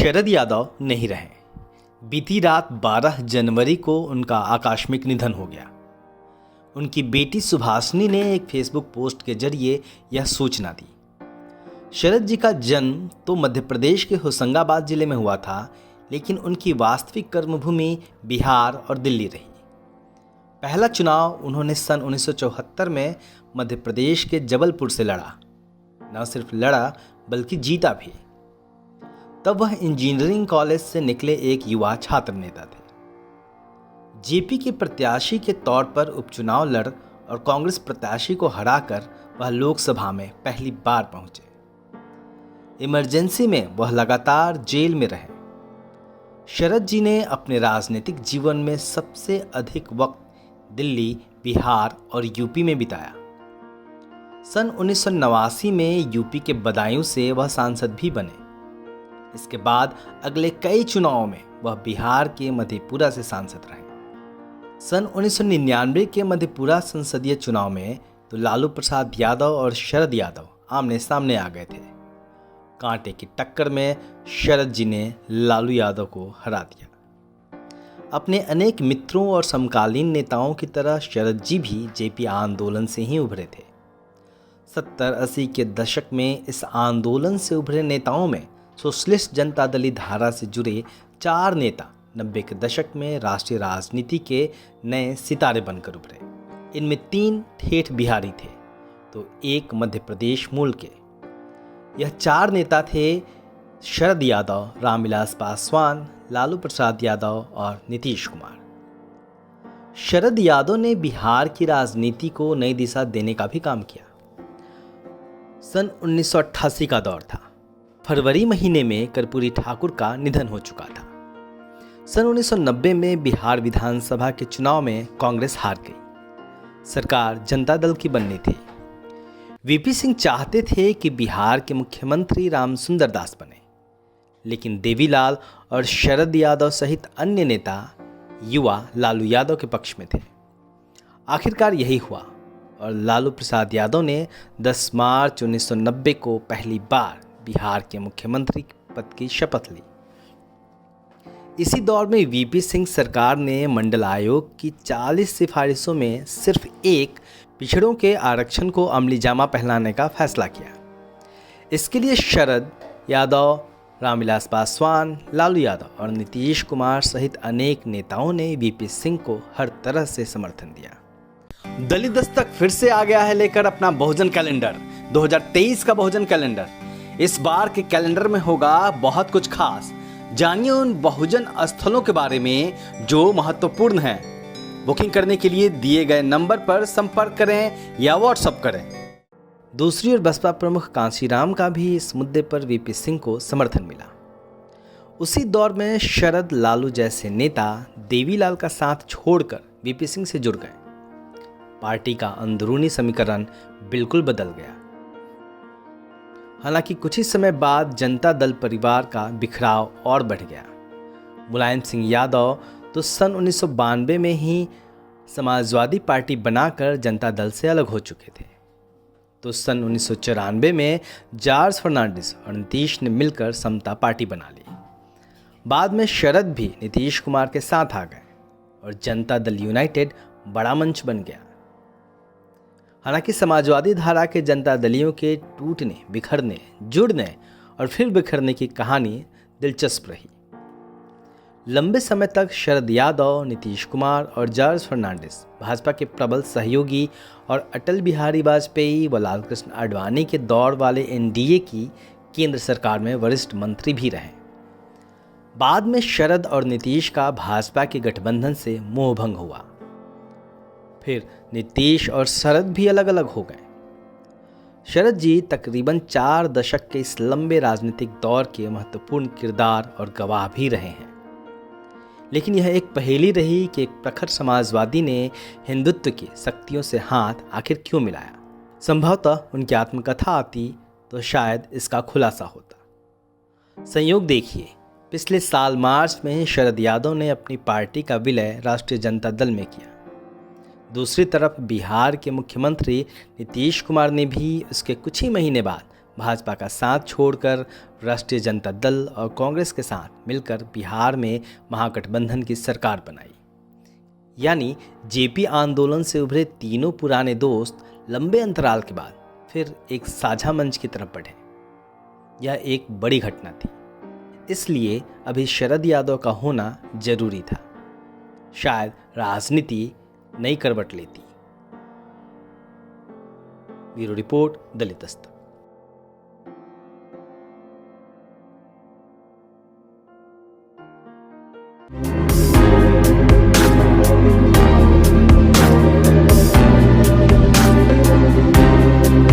शरद यादव नहीं रहे। बीती रात 12 जनवरी को उनका आकस्मिक निधन हो गया। उनकी बेटी सुभाषिनी ने एक फेसबुक पोस्ट के जरिए यह सूचना दी। शरद जी का जन्म तो मध्य प्रदेश के होशंगाबाद जिले में हुआ था, लेकिन उनकी वास्तविक कर्मभूमि बिहार और दिल्ली रही। पहला चुनाव उन्होंने सन 1974 में मध्य प्रदेश के जबलपुर से लड़ा। न सिर्फ लड़ा बल्कि जीता भी। तब वह इंजीनियरिंग कॉलेज से निकले एक युवा छात्र नेता थे। जेपी के प्रत्याशी के तौर पर उपचुनाव लड़ और कांग्रेस प्रत्याशी को हराकर वह लोकसभा में पहली बार पहुंचे। इमरजेंसी में वह लगातार जेल में रहे। शरद जी ने अपने राजनीतिक जीवन में सबसे अधिक वक्त दिल्ली, बिहार और यूपी में बिताया। सन 1989 में यूपी के बदायूं से वह सांसद भी बने। इसके बाद अगले कई चुनावों में वह बिहार के मधेपुरा से सांसद रहे। सन 1999 के मधेपुरा संसदीय चुनाव में तो लालू प्रसाद यादव और शरद यादव आमने सामने आ गए थे। कांटे की टक्कर में शरद जी ने लालू यादव को हरा दिया। अपने अनेक मित्रों और समकालीन नेताओं की तरह शरद जी भी जेपी आंदोलन से ही उभरे थे। 70-80 के दशक में इस आंदोलन से उभरे नेताओं में सोशलिस्ट जनता दली धारा से जुड़े 4 नेता 90 के दशक में राष्ट्रीय राजनीति के नए सितारे बनकर उभरे। इनमें 3 ठेठ बिहारी थे तो एक मध्य प्रदेश मूल के। यह 4 नेता थे शरद यादव, रामविलास पासवान, लालू प्रसाद यादव और नीतीश कुमार। शरद यादव ने बिहार की राजनीति को नई दिशा देने का भी काम किया। सन 1988 का दौर था। फरवरी महीने में कर्पूरी ठाकुर का निधन हो चुका था। सन 1990 में बिहार विधानसभा के चुनाव में कांग्रेस हार गई। सरकार जनता दल की बननी थी। वीपी सिंह चाहते थे कि बिहार के मुख्यमंत्री रामसुंदर दास बने, लेकिन देवीलाल और शरद यादव सहित अन्य नेता युवा लालू यादव के पक्ष में थे। आखिरकार यही हुआ और लालू प्रसाद यादव ने 10 मार्च 1990 को पहली बार बिहार के मुख्यमंत्री पद की शपथ ली। इसी दौर में वीपी सिंह सरकार ने मंडल आयोग की 40 सिफारिशों में सिर्फ एक पिछड़ों के आरक्षण को अमली जामा पहनाने का फैसला किया। इसके लिए शरद यादव, रामविलास पासवान, लालू यादव और नीतीश कुमार सहित अनेक नेताओं ने वीपी सिंह को हर तरह से समर्थन दिया। दलित दस्तक फिर से आ गया है लेकर अपना बहुजन कैलेंडर, 2023 का बहुजन कैलेंडर। इस बार के कैलेंडर में होगा बहुत कुछ खास। जानिए उन बहुजन स्थलों के बारे में जो महत्वपूर्ण हैं। बुकिंग करने के लिए दिए गए नंबर पर संपर्क करें या व्हाट्सएप करें। दूसरी ओर बसपा प्रमुख कांशीराम का भी इस मुद्दे पर वीपी सिंह को समर्थन मिला। उसी दौर में शरद, लालू जैसे नेता देवीलाल का साथ छोड़कर वीपी सिंह से जुड़ गए। पार्टी का अंदरूनी समीकरण बिल्कुल बदल गया। हालांकि कुछ ही समय बाद जनता दल परिवार का बिखराव और बढ़ गया। मुलायम सिंह यादव तो सन 1992 में ही समाजवादी पार्टी बनाकर जनता दल से अलग हो चुके थे। तो सन 1994 में जॉर्ज फर्नांडिस और नीतीश ने मिलकर समता पार्टी बना ली। बाद में शरद भी नीतीश कुमार के साथ आ गए और जनता दल यूनाइटेड बड़ा मंच बन गया। हालांकि समाजवादी धारा के जनता दलियों के टूटने, बिखरने, जुड़ने और फिर बिखरने की कहानी दिलचस्प रही। लंबे समय तक शरद यादव, नीतीश कुमार और जॉर्ज फर्नांडिस भाजपा के प्रबल सहयोगी और अटल बिहारी वाजपेयी व लालकृष्ण आडवाणी के दौर वाले एनडीए की केंद्र सरकार में वरिष्ठ मंत्री भी रहे। बाद में शरद और नीतीश का भाजपा के गठबंधन से मोहभंग हुआ। फिर नीतीश और शरद भी अलग अलग हो गए। शरद जी तकरीबन 4 दशक के इस लंबे राजनीतिक दौर के महत्वपूर्ण किरदार और गवाह भी रहे हैं। लेकिन यह एक पहेली रही कि एक प्रखर समाजवादी ने हिंदुत्व की शक्तियों से हाथ आखिर क्यों मिलाया। संभवतः उनकी आत्मकथा आती तो शायद इसका खुलासा होता। संयोग देखिए, पिछले साल मार्च में शरद यादव ने अपनी पार्टी का विलय राष्ट्रीय जनता दल में किया। दूसरी तरफ बिहार के मुख्यमंत्री नीतीश कुमार ने भी उसके कुछ ही महीने बाद भाजपा का साथ छोड़कर राष्ट्रीय जनता दल और कांग्रेस के साथ मिलकर बिहार में महागठबंधन की सरकार बनाई। यानी जेपी आंदोलन से उभरे तीनों पुराने दोस्त लंबे अंतराल के बाद फिर एक साझा मंच की तरफ बढ़े। यह एक बड़ी घटना थी, इसलिए अभी शरद यादव का होना जरूरी था। शायद राजनीति नई करवट लेती। ब्यूरो रिपोर्ट, दलित दस्तक।